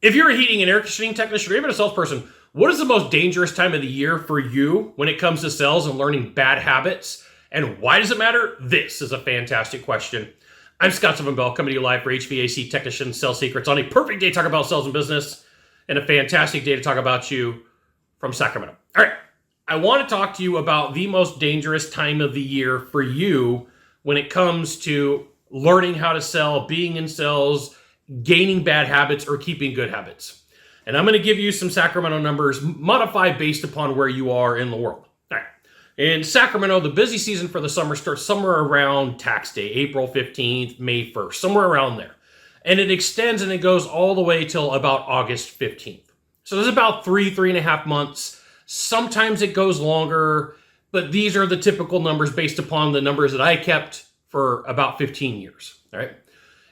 If you're a heating and air conditioning technician or even a salesperson, what is the most dangerous time of the year for you when it comes to sales and learning bad habits? And why does it matter? This is a fantastic question. I'm Scott Bell, coming to you live for HVAC Technician Sales Secrets on a perfect day to talk about sales and business and a fantastic day to talk about you from Sacramento. All right, I want to talk to you about the most dangerous time of the year for you when it comes to learning how to sell, being in sales, gaining bad habits, or keeping good habits. And I'm going to give you some Sacramento numbers modified based upon where you are in the world. All right. In Sacramento, the busy season for the summer starts somewhere around tax day, April 15th, May 1st, somewhere around there. And it extends and it goes all the way till about August 15th. So there's about three and a half months. Sometimes it goes longer, but these are the typical numbers based upon the numbers that I kept for about 15 years. All right.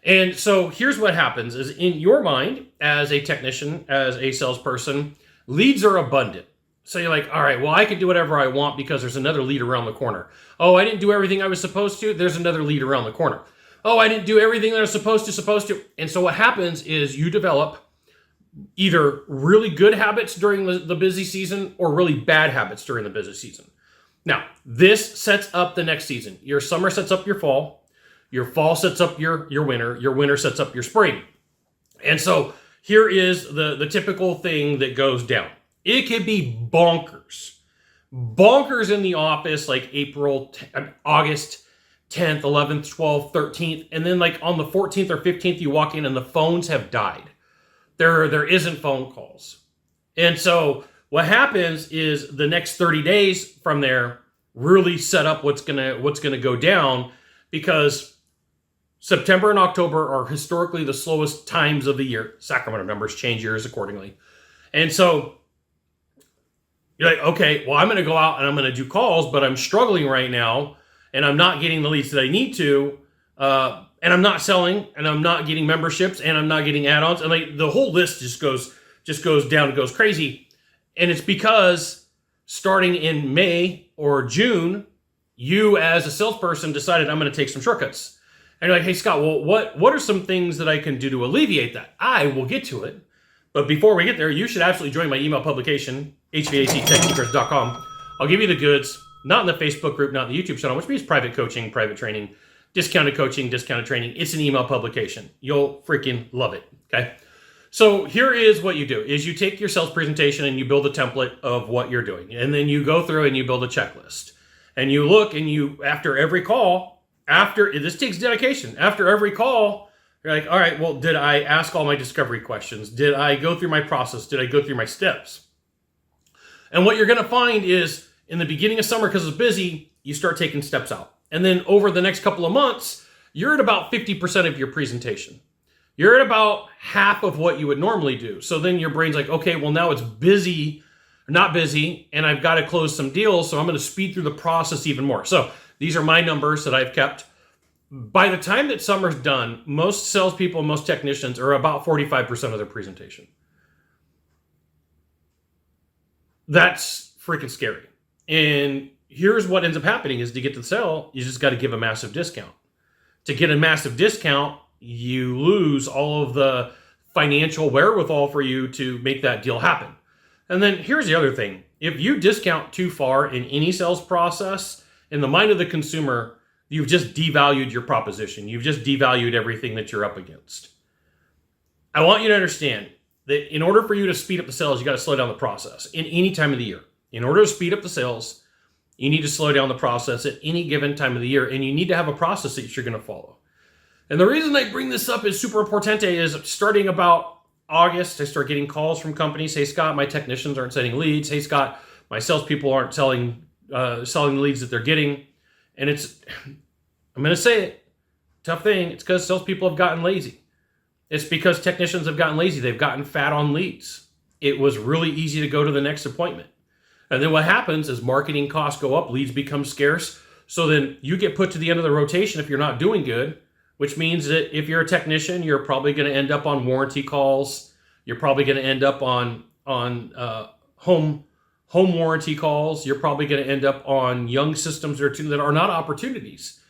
And so here's what happens is in your mind as a technician, as a salesperson, leads are abundant. So you're like, all right, well, I can do whatever I want because there's another lead around the corner. Oh, I didn't do everything I was supposed to. There's another lead around the corner. Oh, I didn't do everything that I was supposed to. And so what happens is you develop either really good habits during the busy season or really bad habits during the busy season. Now, this sets up the next season. Your summer sets up your fall. Your fall sets up your winter. Your winter sets up your spring. And so here is the typical thing that goes down. It could be bonkers. Bonkers in the office like August 10th, 11th, 12th, 13th. And then like on the 14th or 15th, you walk in and the phones have died. There isn't phone calls. And so what happens is the next 30 days from there really set up what's gonna go down, because September and October are historically the slowest times of the year. Sacramento numbers change years accordingly. And so you're like, okay, well, I'm going to go out and I'm going to do calls, but I'm struggling right now and I'm not getting the leads that I need to. And I'm not selling and I'm not getting memberships and I'm not getting add-ons. And like the whole list just goes down and goes crazy. And it's because starting in May or June, you as a salesperson decided I'm going to take some shortcuts. And you're like, hey, Scott, well, what are some things that I can do to alleviate that? I will get to it. But before we get there, you should absolutely join my email publication, hvactechsecrets.com. I'll give you the goods, not in the Facebook group, not in the YouTube channel, which means private coaching, private training, discounted coaching, discounted training. It's an email publication. You'll freaking love it, okay? So here is what you do, is you take your sales presentation and you build a template of what you're doing. And then you go through and you build a checklist. And you look and you, after every call, this takes dedication. After every call, you're like, all right, well, did I ask all my discovery questions? Did I go through my process? Did I go through my steps? And what you're going to find is in the beginning of summer, because it's busy, you start taking steps out. And then over the next couple of months, you're at about 50% of your presentation. You're at about half of what you would normally do. So then your brain's like, okay, well, now it's not busy, and I've got to close some deals, so I'm going to speed through the process even more. So these are my numbers that I've kept. By the time that summer's done, most salespeople, most technicians are about 45% of their presentation. That's freaking scary. And here's what ends up happening is to get to the sale, you just got to give a massive discount. To get a massive discount, you lose all of the financial wherewithal for you to make that deal happen. And then here's the other thing. If you discount too far in any sales process, in the mind of the consumer, you've just devalued your proposition. You've just devalued everything that you're up against. I want you to understand that in order for you to speed up the sales, you got to slow down the process in any time of the year. In order to speed up the sales, you need to slow down the process at any given time of the year, and you need to have a process that you're going to follow. And the reason I bring this up is super importante is starting about August, I start getting calls from companies. Hey, Scott, my technicians aren't sending leads. Hey, Scott, my salespeople aren't selling the leads that they're getting. And I'm going to say it, tough thing. It's because salespeople have gotten lazy. It's because technicians have gotten lazy. They've gotten fat on leads. It was really easy to go to the next appointment. And then what happens is marketing costs go up, leads become scarce. So then you get put to the end of the rotation if you're not doing good, which means that if you're a technician, you're probably going to end up on warranty calls. You're probably going to end up on home warranty calls. You're probably going to end up on young systems that are not opportunities.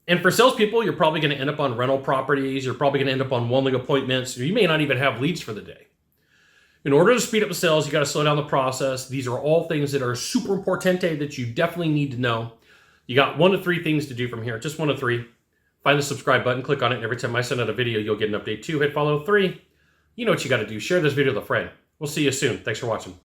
And for salespeople, you're probably going to end up on rental properties. You're probably going to end up on one-leg appointments. You may not even have leads for the day. In order to speed up the sales, you got to slow down the process. These are all things that are super importante that you definitely need to know. You got 1 to 3 things to do from here, just 1 to 3. Find the subscribe button, click on it, and every time I send out a video, you'll get an update. 2, hit follow. 3, you know what you got to do. Share this video with a friend. We'll see you soon. Thanks for watching.